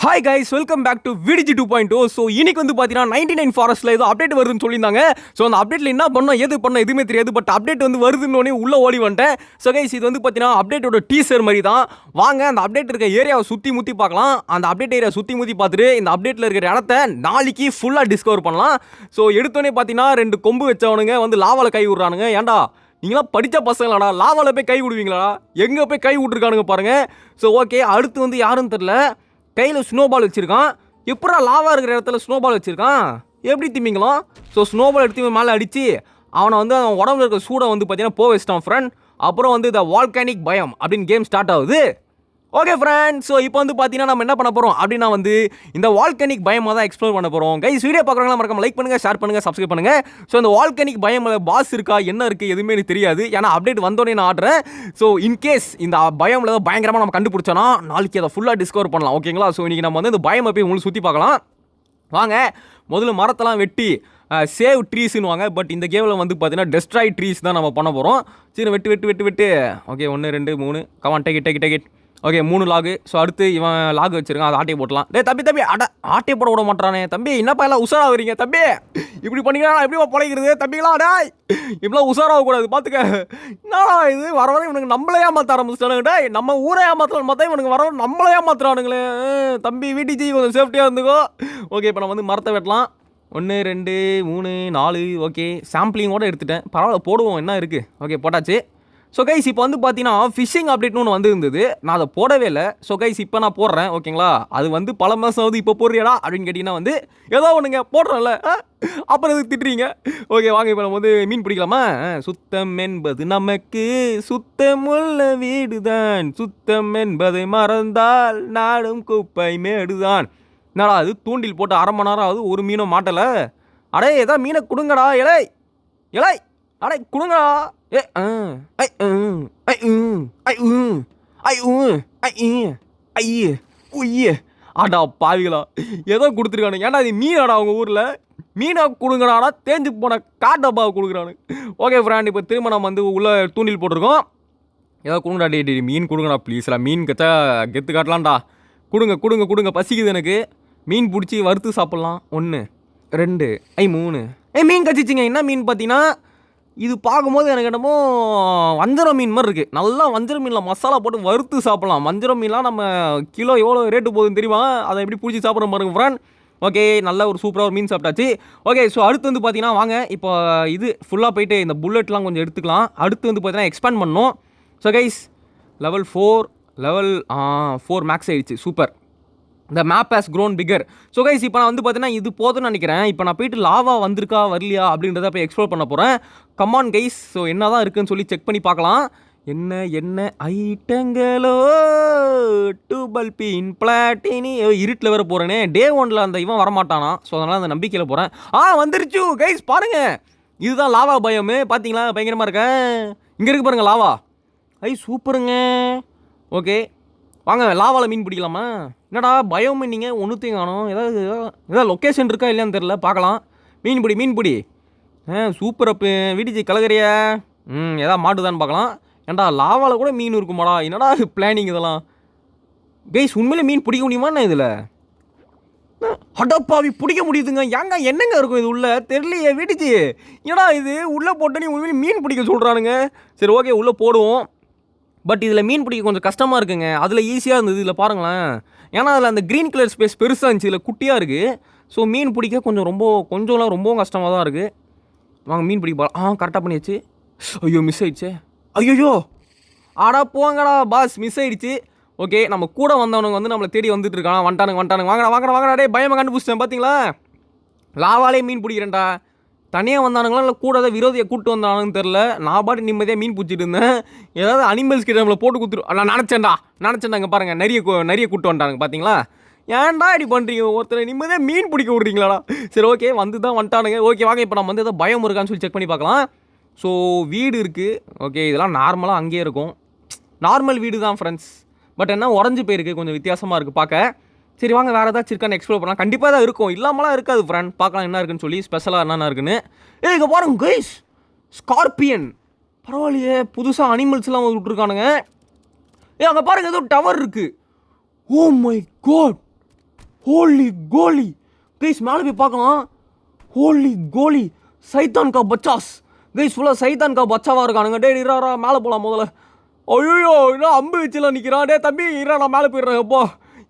Hi guys, welcome back to V D G 2.0. So இன்னைக்கு வந்து பார்த்தீங்கன்னா 99 ஃபாரஸ்ட்டில் ஏதோ அப்டேட் வருதுன்னு சொல்லியிருந்தாங்க. ஸோ அந்த அப்டேட்டில் என்ன பண்ணோம் எது பண்ணோம் எதுவுமே தெரியாது. பட் அப்டேட் வந்து வருதுன்னு உள்ளே ஓடி வந்துட்டேன். ஸோ கைஸ், இது வந்து பார்த்தீங்கன்னா அப்டேட்டோட டீசர் மாதிரி தான். வாங்க அந்த அப்டேட் இருக்க ஏரியாவை சுற்றி முற்றி பார்க்கலாம். அந்த அப்டேட் ஏரியா சுற்றி முற்றி பார்த்துட்டு இந்த அப்டேட்டில் இருக்கிற இடத்த நாளைக்கு ஃபுல்லாக டிஸ்கவர் பண்ணலாம். ஸோ எடுத்தோடனே பார்த்தீங்கன்னா 2 கொம்பு வச்சவனுங்க வந்து லாவாவில் கை விடுறானுங்க. ஏன்டா நீங்களாம் படித்த பசங்களாடா, லாவாவில் போய் கை விடுவீங்களாடா? எங்கே போய் கை விட்டுருக்கானுங்க பாருங்கள். ஸோ ஓகே, அடுத்து வந்து யாருன்னு தெரில, கையில் ஸ்னோபால் வச்சுருக்கான். எப்படா லாவா இருக்கிற இடத்துல ஸ்னோபால் வச்சுருக்கான்? எப்படி திம்பிங்களோம்? ஸோ ஸ்னோபால் எடுத்து மேலே அடித்து அவனை வந்து அவன் உடம்புல இருக்கிற சூடை வந்து பார்த்தீங்கன்னா போக வச்சிட்டான் ஃப்ரெண்ட். அப்புறம் வந்து இந்த வால்கானிக் பயம் அப்படின்னு கேம் ஸ்டார்ட் ஆகுது. ஓகே ஃப்ரெண்ட், ஸோ இப்போ வந்து பார்த்தீங்கன்னா நம்ம என்ன பண்ண போகிறோம் அப்படின்னா வந்து இந்த வால்கானிக் பயமாக தான் எக்ஸ்ப்ளோர் பண்ண போகிறோம். கைஸ், வீடியோ பார்க்குறவங்களா மறக்காம லைக் பண்ணுங்கள், ஷேர் பண்ணுங்கள், சப்ஸ்கிரைப் பண்ணுங்கள். ஸோ இந்த வால்கானிக் பயம் பாஸ் இருக்கா என்ன இருக்குது எதுவுமே எனக்கு தெரியாது. ஏன்னா அப்டேட் வந்தோடனே நான் ஆடுறேன். ஸோ இன்கேஸ் இந்த பயமில் ஏதோ பயங்கரமாக நம்ம கண்டுபிடிச்சோன்னா நாளைக்கு அதை ஃபுல்லாக டிஸ்கவர் பண்ணலாம். ஓகேங்களா? ஸோ இன்றைக்கி நம்ம வந்து இந்த பயமை போய் உங்களுக்கு சுற்றி பார்க்கலாம். வாங்க, முதல்ல மரத்தெல்லாம் வெட்டி சேவ் ட்ரீஸ்னு வாங்க. பட் இந்த கேமில் வந்து பார்த்தீங்கன்னா டெஸ்ட்ராய் ட்ரீஸ் தான் நம்ம பண்ண போகிறோம். சரி, வெட்டு வெட்டு வெட்டு வெட்டு. Okay, 1 2 3 come on, take. Okay, 3 log. So அடுத்து இவன் லாகு வச்சிருக்கான், அதை ஆட்டையை போட்டலாம். டே தம்பி ஆட்டையை போட விட மாட்டானே தம்பி. என்னப்பா எல்லாம் உஷாராக வரீங்க தம்பி? இப்படி பண்ணிங்கன்னா எப்படிமா பழைக்கிறது தம்பிங்களா? டாய் இப்படிலாம் உஷாராகக்கூடாது பார்த்துக்க. என்னடா இது, வர இவனுக்கு நம்மளே ஏமாற்ற ஆரம்பிச்சிட்டானுங்க. டே நம்ம ஊரை ஏமாற்றலாம் பார்த்தா இவனுக்கு வர நம்மளே ஏமாத்துறானுங்களே. தம்பி வீட்டுக்கு கொஞ்சம் சேஃப்டியாக இருந்துக்கோ. ஓகே, இப்போ நம்ம வந்து மரத்தை வெட்டலாம். 1 2 3 4. ஓகே, சாம்பிளிங்கோட எடுத்துட்டேன். பரவாயில்ல, போடுவோம், என்ன இருக்குது. ஓகே, போட்டாச்சு. ஸோ கைஸ், இப்போ வந்து பார்த்தீங்கன்னா ஃபிஷிங் அப்டேட்னு ஒன்று வந்து இருந்தது. நான் அதை போடவே இல்லை. ஸோ கைஸ், இப்போ நான் போடுறேன். ஓகேங்களா? அது வந்து பல மாதம் ஆகுது, இப்போ போடுறியாடா அப்படின்னு கேட்டிங்கன்னா வந்து ஏதோ ஒன்றுங்க போடுறேன்ல, அப்புறம் எதுக்கு திட்டுறீங்க? ஓகே வாங்க, இப்போ நம்ம வந்து மீன் பிடிக்கலாமா? சுத்தம் என்பது நமக்கு சுத்தமுள்ள வீடுதான், சுத்தம் என்பதை மறந்தால் நாடும் குப்பை மேடுதான். என்னடா அது, தூண்டில் போட்டு 1/2 மணி நேரம் ஆகுது, ஒரு மீனும் மாட்டலை. அடே ஏதா மீனை கொடுங்கடா. இலை அடே கொடுங்கடா. ஏ ஆடா பாவிகளா, ஏதோ கொடுத்துருக்கானு. ஏன்டா இது மீனாடா அவங்க ஊரில்? மீனை கொடுங்கடாடா, தேஞ்சு போன காட்டப்பாவை கொடுக்குறானு. ஓகே ஃப்ரெண்ட், இப்போ திரும்ப நம்ம வந்து உள்ளே தூண்டில் போட்டிருக்கோம். ஏதோ கொடுங்கடா. டே மீன் கொடுங்கடா ப்ளீஸ்டா. மீன் கச்சா கெத்து காட்டலாம்டா. கொடுங்க பசிக்குது எனக்கு. மீன் பிடிச்சி வறுத்து சாப்பிட்லாம். 1 2 3. மீன் கச்சிச்சிங்க. என்ன மீன் பார்த்தீங்கன்னா, இது பார்க்கும்போது எனக்கு என்னமோ வஞ்சர மீன் மாதிரி இருக்குது. நல்லா வஞ்சர மீனில் மசாலா போட்டு வறுத்து சாப்பிட்லாம். வஞ்சர மீன்லாம் நம்ம கிலோ எவ்வளோ ரேட்டு போகுதுன்னு தெரியுமா? அதை எப்படி பிடிச்சி சாப்பிட்ற பாருங்க ஃப்ரெண்ட். ஓகே, நல்ல ஒரு சூப்பராக ஒரு மீன் சாப்பிட்டாச்சு. ஓகே, ஸோ அடுத்து வந்து பார்த்தீங்கன்னா வாங்க இப்போ இது ஃபுல்லாக போயிட்டு இந்த புல்லட்லாம் கொஞ்சம் எடுத்துக்கலாம். அடுத்து வந்து பார்த்தீங்கன்னா எக்ஸ்பேண்ட் பண்ணணும். ஸோ கைஸ், லெவல் 4 மேக்ஸ் ஆகிடுச்சு. சூப்பர். இந்த map has grown bigger. So guys, இப்போ நான் வந்து பார்த்தீங்கன்னா இது போதும்னு நினைக்கிறேன். இப்போ நான் போயிட்டு லாவா வந்திருக்கா வரலையா அப்படின்றத போய் எக்ஸ்ப்ளோர் பண்ண போகிறேன். கமான் கைஸ், ஸோ என்ன தான் இருக்குதுன்னு சொல்லி செக் பண்ணி பார்க்கலாம். என்ன ஐட்டங்களோ டூபல் பின் பிளாட்டினி. இருட்டில் வேறு போகிறேனே. டே 1ல் அந்த இவன் வரமாட்டானா? ஸோ அதனால் அந்த நம்பிக்கையில் போகிறேன். வந்துருச்சு கைஸ், பாருங்கள், இதுதான் லாவா பயமே. பார்த்தீங்களா, பயங்கரமாக இருக்கேன். இங்கே இருக்கு பாருங்கள் லாவா. சூப்பருங்க. ஓகே வாங்க, லாவாவில் மீன் பிடிக்கலாமா? என்னடா பயம் நீங்கள் ஒன்றுத்தையும் காணும். ஏதாவது லொக்கேஷன் இருக்கா இல்லையான்னு தெரில, பார்க்கலாம். மீன் பிடி. சூப்பர். அப்போ வீடிஜி கலகரியா. எதாவது மாட்டுதான்னு பார்க்கலாம். ஏன்டா லாவாவில் கூட மீன் இருக்குமாடா? என்னடா பிளானிங் இதெல்லாம்? கைஸ், உண்மையிலே மீன் பிடிக்க முடியுமாண்ணா இதில்? அடப்பாவி, பிடிக்க முடியுதுங்க. என்னங்க இருக்கும் இது உள்ள? தெரியலையே வீடிஜி. என்னடா இது உள்ளே போட்டு நீ உண்மையிலே மீன் பிடிக்க சொல்கிறானுங்க. சரி ஓகே, உள்ளே போடுவோம். பட் இதில் மீன் பிடிக்க கொஞ்சம் கஷ்டமாக இருக்குங்க. அதில் ஈஸியாக இருந்தது, இதில் பாருங்களேன். ஏன்னா அதில் அந்த க்ரீன் கலர் ஸ்பேஸ் பெருசாக இருந்துச்சு, இதில் குட்டியாக இருக்குது. ஸோ மீன் பிடிக்க கொஞ்சம்லாம் ரொம்பவும் கஷ்டமாக தான் இருக்குது. வாங்க மீன் பிடிக்க போகலாம். கரெக்டாக பண்ணியாச்சு. ஐயோ மிஸ் ஆயிடுச்சு. ஐயோ ஆடா போங்கடா பாஸ், மிஸ் ஆயிடுச்சு. ஓகே, நம்ம கூட வந்தவனுங்க வந்து நம்மளை தேடி வந்துட்டு இருக்கான். வந்துட்டானுங்க. வாங்கடா. டே பயமாக கண்டுபிடிச்சிட்டேன் பார்த்தீங்களா? லாவாலே மீன் பிடிக்கிறேன்டா. தனியாக வந்தானுங்களா இல்லை கூட ஏதாவது விரோதியை கூப்பிட்டு வந்தானுன்னு தெரில. நான் பாட்டு நிம்மதியாக மீன் பிடிச்சிட்டு இருந்தேன். ஏதாவது அனிமல்ஸ் கிட்ட நம்மளை போட்டு கொடுத்துரு. நான் நினச்சேன்டாங்க பாருங்கள், நிறைய கூப்பிட்டு வந்துட்டானுங்க பார்த்தீங்களா? ஏன்டா இப்படி பண்ணுறீங்க? ஒருத்தர் நிம்மதியாக மீன் பிடிக்க விட்றீங்களாடா? சரி ஓகே, வந்துட்டானுங்க. ஓகே வாங்க, இப்போ நம்ம வந்து ஏதோ பயம் இருக்கான்னு சொல்லி செக் பண்ணி பார்க்கலாம். ஸோ வீடு இருக்குது. ஓகே, இதெல்லாம் நார்மலாக அங்கேயே இருக்கும். நார்மல் வீடு தான் ஃப்ரெண்ட்ஸ். பட் என்ன உடஞ்சி போயிருக்கு, கொஞ்சம் வித்தியாசமாக இருக்குது பார்க்க. சரி வாங்க, வேறு ஏதாச்சும் இருக்கான்னு எக்ஸ்ப்ளோர் பண்ணலாம். கண்டிப்பாக தான் இருக்கும், இல்லாமலாம் இருக்காது ஃப்ரெண்ட். பார்க்கலாம் என்ன இருக்குன்னு சொல்லி, ஸ்பெஷலாக என்னென்ன இருக்குன்னு. இங்கே பாருங்க கைஸ், ஸ்கார்பியன். பரவாயில்லையே, புதுசாக அனிமல்ஸ்லாம் விட்டுருக்கானுங்க. அங்கே பாருங்கள், ஏதோ டவர் இருக்குது. Oh my God, holy golly guys, மேலே போய் பார்க்கலாம். ஹோலி கோலி, சைத்தான் கா பச்சாஸ் கைஸ், ஃபுல்லாக சைத்தான் கா பச்சாவாக இருக்கானுங்க. டே இரா மேலே போகலாம் முதல்ல. ஐயோ இன்னும் அம்பு வச்சுலாம் நிற்கிறான். டே தம்பி இரா, நான் மேலே போயிடுறேன். எப்போ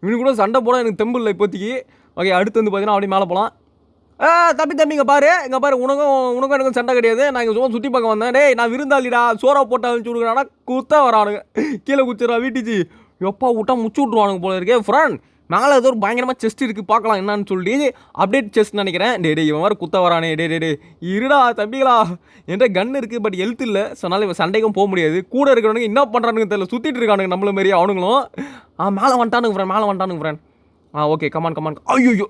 இவனு கூட சண்டை போட எனக்கு தெம்பு இல்லை இப்போதைக்கு. ஓகே, அடுத்து வந்து பார்த்தீங்கன்னா அப்படியே மேலே போகலாம். தம்பி இங்கே பாரு, உனக்கும் எனக்கும் சண்டை கிடையாது. நான் இங்கே சும்மா சுற்றி பார்க்க வந்தேன். டேய் நான் விருந்தாளிடா, சோறா போட்டு அனுப்பிச்சு விடுக்கிறானா, குத்த வரானுங்க. கீழே குச்சிடா வீட்டுச்சு. எப்பா விட்டா முச்சு விட்ருவானுங்க போல இருக்கே. ஃப்ரெண்ட் மேலே ஏதோ ஒரு பயங்கரமாக செஸ்ட் இருக்குது, பார்க்கலாம் என்னன்னு சொல்லி அப்டேட் செஸ்ட் நினைக்கிறேன். டே இவன் மாதிரி குத்த வரானே. டே இருடா தம்பிகளா, என்கிட்ட கன் இருக்குது, பட் ஹெல்த் இல்லை. ஸோ அதனால் இவன் சண்டைக்கும் போக முடியாது. கூட இருக்கிறவனுங்க என்ன பண்ணுறானுங்க தெரியல, சுற்றிட்டு இருக்கானுங்க நம்மள மாரி அவனுங்களும். மேலே வந்துட்டானுங்க ஃப்ரெண்ட். Okay come on. ஐயோ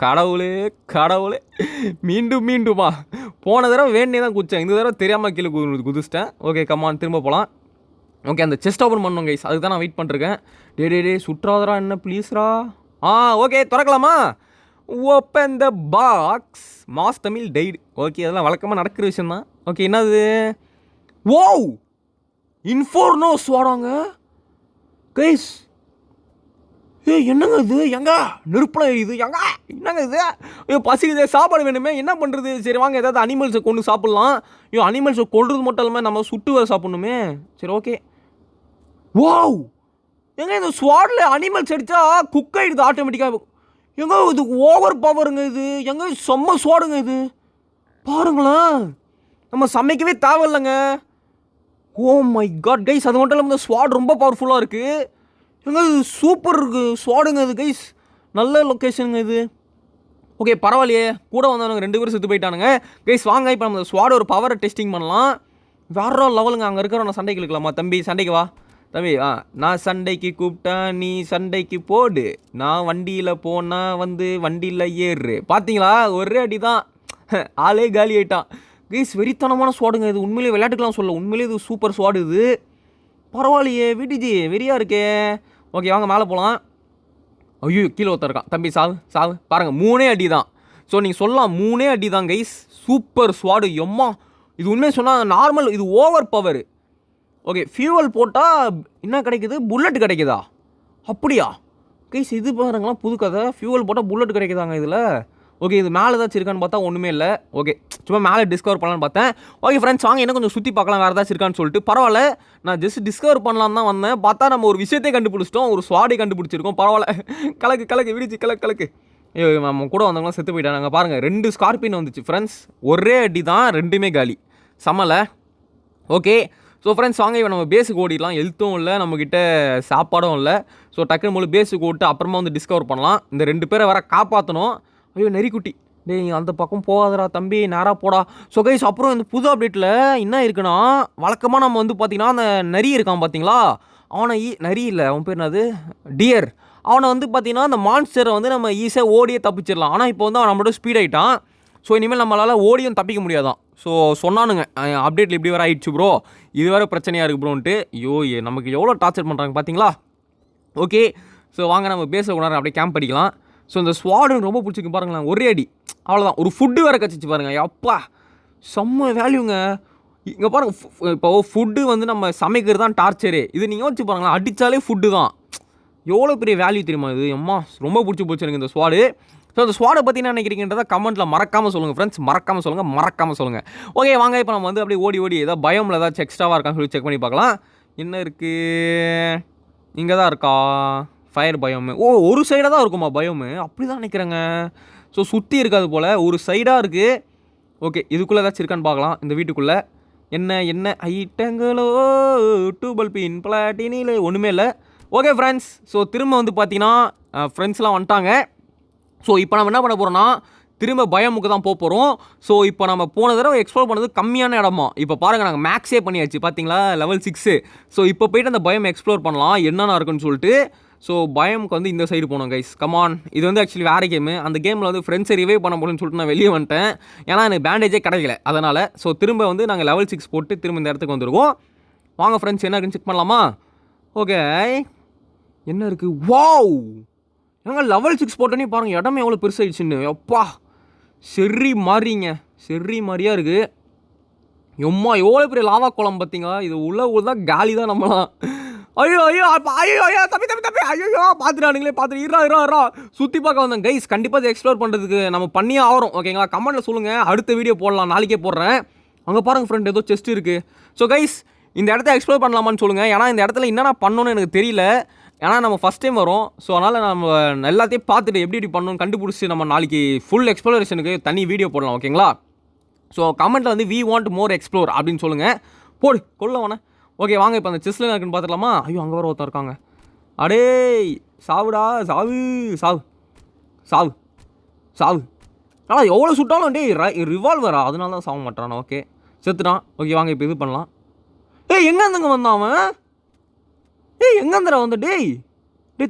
கடவுளே மீண்டுமா. போன தடவை வேணே தான் குதிச்சேன், இந்த தடவை தெரியாமல் கீழே குதிச்சிட்டேன். ஓகே கமான், திரும்ப போகலாம். ஓகே, அந்த செஸ்ட் ஓப்பன் பண்ணணும் கைஸ், அதுக்கு தான் நான் வெயிட் பண்ணிருக்கேன். டே சுற்றாதரா என்ன ப்ளீஸ்ரா. ஓகே திறக்கலாமா? Open the box. Mass Tamil டைடு. ஓகே, அதெல்லாம் வழக்கமாக நடக்கிற விஷயம் தான். ஓகே, என்னது? ஓவ், இன்ஃபோர்னோஸ் வாடாங்க கைஸ். என்னங்க இது? எங்க நெருப்பலாம் எரியுது? என்னங்க இது? ஐயோ பசிக்குது, சாப்பாடு வேணுமே, என்ன பண்ணுறது? சரி வாங்க ஏதாவது அனிமல்ஸை கொண்டு சாப்பிட்லாம். அனிமல்ஸை கொள்றது மட்டும் இல்லாமல் நம்ம சுட்டு வர சாப்பிட்ணுமே. சரி ஓகே. வாவ், எங்க இந்த ஸ்வாடில் அனிமல்ஸ் அடித்தா குக் ஆகிடுது ஆட்டோமேட்டிக்காக. எங்க இது ஓவர் பவருங்க இது. எங்க செம்ம ஸ்வாடுங்க இது, பாருங்களேன். நம்ம சமைக்கவே தேவையில்லைங்க. ஓ மை காட் கைஸ், அது மட்டும் இல்லாமல் இந்த ஸ்வாட் ரொம்ப பவர்ஃபுல்லாக இருக்குது. எங்க இது சூப்பர் இருக்குது ஸ்வாடுங்க இது கைஸ். நல்ல லொக்கேஷனுங்க இது. ஓகே பரவாயில்லையே, கூட வந்தவனுங்க 2 பேரும் செத்து போயிட்டானுங்க கைஸ். வாங்க இப்போ நம்ம ஸ்வாட் ஒரு பவரை டெஸ்டிங் பண்ணலாம். வேற லெவலுங்க. அங்கே இருக்கிறவன சண்டைக்கு இழுக்கலாமா? தம்பி சண்டைக்கு வா தம்பி. நான் சண்டைக்கு கூப்பிட்டா நீ சண்டைக்கு போடு, நான் வண்டியில் போனால் வந்து வண்டியில் ஏறு. பார்த்தீங்களா, ஒரே அடி தான் ஆளே காலி ஆகிட்டான் கைஸ். வெறித்தனமான ஸ்வாடுங்க இது. உண்மையிலேயே விளையாட்டுக்கெலாம் சொல்ல, உண்மையிலேயே இது சூப்பர் ஸ்வாடு இது. பரவாயில்லையே வீட்டுஜி, வெறியாக இருக்கே. ஓகே வாங்க மேலே போகலாம். ஐயோ கீழே ஒருத்தர் இருக்கான். தம்பி சாவு பாருங்கள், 3 அடி தான். ஸோ நீங்கள் சொல்லலாம் 3 அடி தான் கைஸ். Super sword. எம்மா இது உண்மையை சொன்னால் நார்மல், இது ஓவர் பவர். ஓகே, ஃபியூவல் போட்டால் என்ன கிடைக்குது? புல்லட் கிடைக்குதா? அப்படியா கைஸ்? இது பாருங்களா புது கதை. ஃபியூவல் போட்டால் புல்லட் கிடைக்குதாங்க இதில். ஓகே, இது மேலே ஏதாச்சும் இருக்கான்னு பார்த்தா ஒன்றுமே இல்லை. ஓகே, சும்மா மேலே டிஸ்கவர் பண்ணலான்னு பார்த்தேன். ஓகே ஃப்ரெண்ட்ஸ், வாங்க என்ன கொஞ்சம் சுற்றி பார்க்கலாம் வேறு ஏதாச்சும் இருக்கான்னு சொல்லிட்டு. பரவாயில்ல, நான் ஜஸ்ட் டிஸ்கவர் பண்ணலான்னு தான் வந்தேன். பார்த்தா நம்ம ஒரு விஷயத்தை கண்டுபிடிச்சிட்டோம், ஒரு ஸ்வாடை கண்டுபிடிச்சிருக்கோம். பரவாயில்ல, கலக்கு விடிச்சு கலக்கு. ஐயோ நம்ம கூட வந்தவங்களாம் செத்து போயிட்டாங்க. பாருங்கள் 2 ஸ்கார்பியன் வந்துச்சு ஃப்ரெண்ட்ஸ். ஒரே அடி தான், 2மே காலி. சமலை. ஓகே ஸோ ஃப்ரெண்ட்ஸ் வாங்க இப்போ நம்ம பேஸுக்கு ஓடிடலாம். ஹெல்த்தும் இல்லை, நம்மக்கிட்ட சாப்பாடும் இல்லை. ஸோ டக்குனு மூலம் பேஸுக்கு ஓட்டு அப்புறமா வந்து டிஸ்கவர் பண்ணலாம். இந்த 2 பேரை வர காப்பாற்றணும். ஐயோ நெறிக்குட்டி, டேய் அந்த பக்கம் போகாதடா தம்பி, நேராக போடா. ஸோ கைஸ் அப்புறம் இந்த புது அப்டேட்டில் என்ன இருக்குன்னா, வழக்கமாக நம்ம வந்து பார்த்திங்கன்னா அந்த நரி இருக்கான் பார்த்தீங்களா, அவனை நரி இல்லை, அவன் பேர் என்னது, டியர். அவனை வந்து பார்த்திங்கன்னா அந்த மான்ஸ்டரை வந்து நம்ம ஈஸியாக ஓடியே தப்பிச்சிடலாம். ஆனால் இப்போ வந்து அவன் நம்மளோட ஸ்பீட் ஆகிட்டான். ஸோ இனிமேல் நம்மளால் ஓடியும் தப்பிக்க முடியாதான். ஸோ சொன்னானுங்க அப்டேட்டில் இப்படி வேறு ஆகிடுச்சு ப்ரோ, இது வேறு பிரச்சனையாக இருக்குது ப்ரோன்ட்டு. ஐயோ நமக்கு எவ்வளோ டார்ச்சர் பண்ணுறாங்க பார்த்தீங்களா. ஓகே ஸோ வாங்க நம்ம பேச உணர அப்படியே கேம்ப் அடிக்கலாம். ஸோ இந்த ஸ்வாடு ரொம்ப பிடிச்சிருக்கு பாருங்களேன். ஒரே அடி அவ்வளோதான். ஒரு ஃபுட்டு வேறு கச்சிச்சு பாருங்கள். அப்பா செம்ம வேல்யூங்க. இங்கே பாருங்கள், இப்போ ஃபுட்டு வந்து நம்ம சமைக்கிறது தான் டார்ச்சரு. இது நீங்கள் யோசிச்சு பாருங்களேன், அடித்தாலே ஃபுட்டு தான். எவ்வளோ பெரிய வேல்யூ தெரியுமா இது. அம்மா ரொம்ப பிடிச்சி போச்சு எனக்கு இந்த ஸ்வாடு. ஸோ அந்த ஸ்வாடை பற்றி என்ன நினைக்கிறீங்கன்றதை கமெண்ட்டில் மறக்காமல் சொல்லுங்கள் ஃப்ரெண்ட்ஸ். மறக்காமல் சொல்லுங்கள். ஓகே வாங்க இப்போ நம்ம வந்து அப்படியே ஓடி ஏதாவது பயமில் ஏதாச்சும் எக்ஸ்ட்ராவாக இருக்கான்னு சொல்லி செக் பண்ணி பார்க்கலாம். என்ன இருக்குது, இங்கே தான் இருக்கா ஃபயர் பயோமு. ஓ ஒரு சைடாக தான் இருக்குமா பயோமு, அப்படி தான் நினைக்கிறேங்க. ஸோ சுற்றி இருக்காது போல், ஒரு சைடாக இருக்குது. ஓகே இதுக்குள்ளே ஏதாச்சும் இருக்கான்னு பார்க்கலாம். இந்த வீட்டுக்குள்ளே என்ன ஐட்டங்களோ, டூபல் பின் பிளாட்டினில் ஒன்றுமே இல்லை. ஓகே ஃப்ரெண்ட்ஸ், ஸோ திரும்ப வந்து பார்த்தீங்கன்னா ஃப்ரெண்ட்ஸ்லாம் வந்துட்டாங்க. ஸோ இப்போ நம்ம என்ன பண்ண போகிறோம்னா, திரும்ப பயமுக்கு தான் போகிறோம். ஸோ இப்போ நம்ம போன தடவை எக்ஸ்ப்ளோர் பண்ணது கம்மியான இடமா. இப்போ பாருங்கள் நாங்கள் மேக்ஸே பண்ணியாச்சு பார்த்தீங்களா, லெவல் 6. ஸோ இப்போ போய்ட்டு அந்த பயம் எக்ஸ்ப்ளோர் பண்ணலாம் என்னென்ன இருக்குன்னு சொல்லிட்டு. ஸோ பயமுக்கு வந்து இந்த சைடு போனோம் கைஸ். கமான், இது வந்து ஆக்சுவலி வேறு கேமு. அந்த கேமில் வந்து ஃப்ரெண்ட்ஸை ரிவைவ் பண்ண போகணும்னு சொல்லிட்டு நான் வெளியே வந்துட்டேன். ஏன்னா எனக்கு பேண்டேஜே கிடைக்கல அதனால். ஸோ திரும்ப வந்து நாங்கள் லெவல் 6 போட்டு திரும்ப இந்த இடத்துக்கு வந்துருக்கோம். வாங்க ஃப்ரெண்ட்ஸ் என்ன இருக்குன்னு செக் பண்ணலாமா. ஓகே என்ன இருக்குது, வாவ் ஏங்க லெவல் 6 போட்டோன்னே பாருங்கள் இடமே எவ்வளோ பெருசாகிடுச்சுன்னு. எப்பா செர்ரி மாதிரியாக இருக்குது. எவ்வளோ பெரிய லாவா குளம் பார்த்தீங்களா. இது உள்ள தான் காலி தான் நம்மளாம். ஐயோ ஐயோ ஐயோ ஐயோ தம்பி தம்பி தம்பி ஐயோ பார்த்துட்டானுங்களே பார்த்துட்டு இருறா சுற்றி பார்க்க வந்தேன் கைஸ். கண்டிப்பாக அதை எக்ஸ்ப்ளோர் பண்ணுறதுக்கு நம்ம பண்ணியே ஆகிறோம் ஓகேங்களா. கமெண்ட்டில் சொல்லுங்கள், அடுத்த வீடியோ போடலாம், நாளைக்கே போடுறேன். அங்கே பாருங்கள் ஃப்ரெண்ட், ஏதோ செஸ்ட் இருக்குது. ஸோ கைஸ் இந்த இடத்த எக்ஸ்ப்ளோர் பண்ணலாமான்னு சொல்லுங்கள். ஏன்னா இந்த இடத்துல என்னென்ன பண்ணணும்னு எனக்கு தெரியல. ஏன்னா நம்ம ஃபஸ்ட் டைம் வரோம். ஸோ அதனால் நம்ம எல்லாத்தையும் பார்த்துட்டு எப்படி பண்ணணும்னு கண்டுபிடிச்சி நம்ம நாளைக்கு ஃபுல் எக்ஸ்ப்ளோரேஷனுக்கு தனி வீடியோ போடலாம் ஓகேங்களா. ஸோ கமெண்ட்டில் வந்து வி வாண்ட் மோர் எக்ஸ்ப்ளோர் அப்படின்னு சொல்லுங்கள். போடு கொள்ள வேணா. ஓகே வாங்க இப்போ அந்த செஸ்ஸில் இருக்குன்னு பார்த்துக்கலாமா. ஐயோ அங்கே வர ஒருத்தர் இருக்காங்க. அடே சாவுடா சாவு சாவு சாவு சாவு. ஆனால் எவ்வளோ சுட்டாலும் டே ரிவால்வரா, அதனால தான் சாக மாட்டான். ஓகே செத்துட்டான். ஓகே வாங்க இப்போ இது பண்ணலாம். எங்கே இருந்துங்க வந்தான் அவன்? எங்கே இருந்துடா வந்து டேய்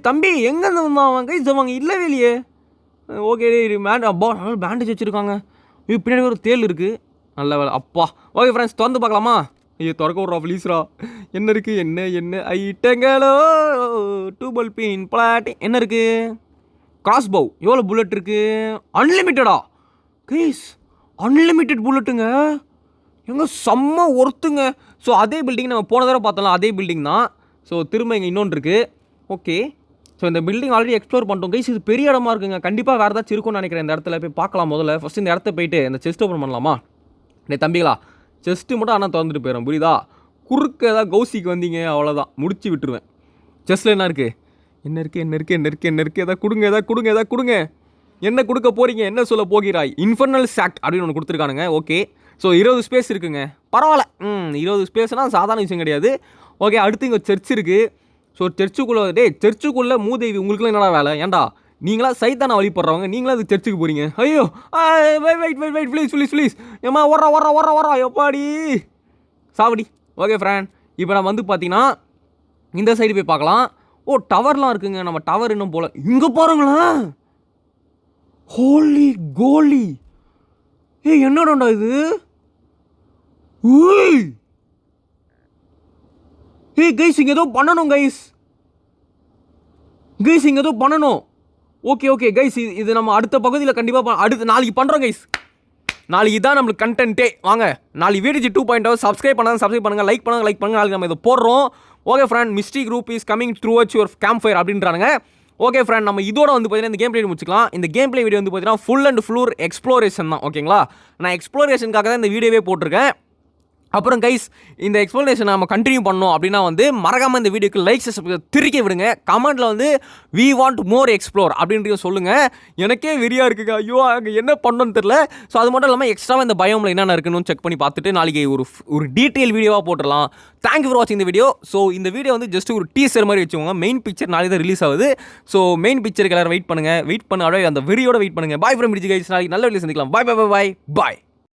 தம்பி எங்கே இருந்து வந்தான் அவன்? கை அவங்க இல்லவே இல்லையே. ஓகே டே பேண்டேஜ் வச்சுருக்காங்க. பின்னாடி ஒரு தேல் இருக்குது. நல்ல வேலை அப்பா. ஓகே ஃப்ரெண்ட்ஸ் திறந்து பார்க்கலாமா? ஐயோ திறக்க விட்றா ப்ளீஸ்ரா. என்ன இருக்குது என்ன ஐட்டங்களோ டூபல் பின் பிளாட்டி என்ன இருக்குது? Cross bow. எவ்வளோ புல்லட் இருக்குது? அன்லிமிட்டடா கைஸ், அன்லிமிட்டட் புல்லட்டுங்க. எங்கே செம்ம ஒர்த்துங்க. ஸோ அதே பில்டிங் நம்ம போன தடவை பார்த்தோம்ல, அதே பில்டிங் தான். ஸோ திரும்ப இங்கே இன்னொன்று இருக்குது. ஓகே ஸோ இந்த பில்டிங் ஆல்ரெடி எக்ஸ்ப்ளோர் பண்ணிட்டோம் கைஸ். இது பெரிய இடமா இருக்குங்க. கண்டிப்பாக வேறு ஏதாச்சும் இருக்கும்னு நினைக்கிறேன். இந்த இடத்துல போய் பார்க்கலாம். முதல்ல ஃபஸ்ட் இந்த இடத்த போயிட்டு இந்த செஸ்ட் ஓப்பன் பண்ணலாமா? தம்பிகளா செஸ்ட்டு மட்டும் ஆனால் திறந்துட்டு போயிடும் புரியுதா. குறுக்க ஏதாவது கௌசிக்கு வந்தீங்க அவ்வளோதான், முடிச்சு விட்டுருவேன். செஸ்ட்டில் என்ன இருக்குது எதாவது கொடுங்க. என்ன கொடுக்க போகிறீங்க, என்ன சொல்ல போகிறாய்? இன்ஃபர்னல் சாக்ட் அப்படின்னு ஒன்று கொடுத்துருக்கானுங்க. ஓகே ஸோ 20 ஸ்பேஸ் இருக்குங்க, பரவாயில்ல. 20 ஸ்பேஸ்னால் சாதாரண விஷயம் கிடையாது. ஓகே அடுத்து இங்கே சர்ச் இருக்குது. ஸோ சர்ச்சுக்குள்ளே மூதேவி உங்களுக்குலாம் என்னடா வேலை? ஏன்டா நீங்களா சைத்தான வழிபடுறவங்க, நீங்களா அது சர்ச்சுக்கு போகிறீங்க? ஐயோ வெயிட் ப்ளீஸ் ஏமா ஓடுறா எப்பாடி சாவடி. ஓகே ஃப்ரெண்ட் இப்போ நம்ம வந்து பார்த்தீங்கன்னா இந்த சைடு போய் பார்க்கலாம். டவர்லாம் இருக்குங்க. நம்ம டவர் இன்னும் போல. இங்கே பாருங்களேன், ஹோலி கோலி. என்னடா இது? கைஸ் இங்கே ஏதோ பண்ணணும் இங்கே ஏதோ பண்ணணும். ஓகே கைஸ் இது நம்ம அடுத்த பகுதியில் கண்டிப்பாக அடுத்து நாளைக்கு பண்ணுறோம் கைஸ். நாளைக்கு தான் நம்மளுக்கு கண்டென்ட்டே. வாங்க நாளைக்கு VDG 2.0 சப்ஸ்கிரைப் பண்ணுங்கள், லைக் பண்ணுங்கள். நாளைக்கு நம்ம இதை போடுறோம். Okay friend, mystery group is coming towards your campfire அப்படின்றாங்க. ஓகே ஃப்ரெண்ட் நம்ம இதோட வந்து பார்த்தீங்கன்னா இந்த கேம் பிளே முடிச்சுக்கலாம். இந்த கேம் பிளே வீடியோ வந்து பார்த்தீங்கன்னா ஃபுல் அண்ட் ஃபுல் எக்ஸ்ப்ளோரேஷன் தான் ஓகேங்களா. நான் எக்ஸ்ப்ளோரேஷனுக்காக தான் இந்த வீடியோவே போட்டிருக்கேன். அப்புறம் கைஸ் இந்த எக்ஸ்ப்ளனேஷன் நம்ம கண்டினியூ பண்ணோம் அப்படின்னா வந்து மறக்காமல் இந்த வீடியோக்கு லைக் திருக்க விடுங்க. கமெண்ட்டில் வந்து வி வாண்ட் மோர் எக்ஸ்ப்ளோர் அப்படின்றத சொல்லுங்கள். எனக்கே வெறியாக இருக்குங்க. ஐயோ அங்கே என்ன பண்ணணும்னு தெரில. ஸோ அது மட்டும் இல்லாமல் எக்ஸ்ட்ராவாக இந்த பயோமில் என்னென்ன இருக்குன்னு செக் பண்ணி பார்த்துட்டு நாளைக்கு ஒரு டீட்டெயில் வீடியோவாக போட்டுடலாம். தேங்க்யூ ஃபார் வாட்சிங் இந்த வீடியோ. ஸோ இந்த வீடியோ வந்து ஜஸ்ட் ஒரு டீசர் மாதிரி வச்சுக்கோங்க. மெயின் பிக்சர் நாளைக்கு தான் ரிலீஸ் ஆகுது. ஸோ மெயின் பிக்சருக்கு எல்லாரும் வெயிட் பண்ண அந்த வீடியோட வெயிட் பண்ணுங்கள். Bye from VDG guys. நாளைக்கு நல்ல வீடியோ சந்திக்கலாம். பாய்.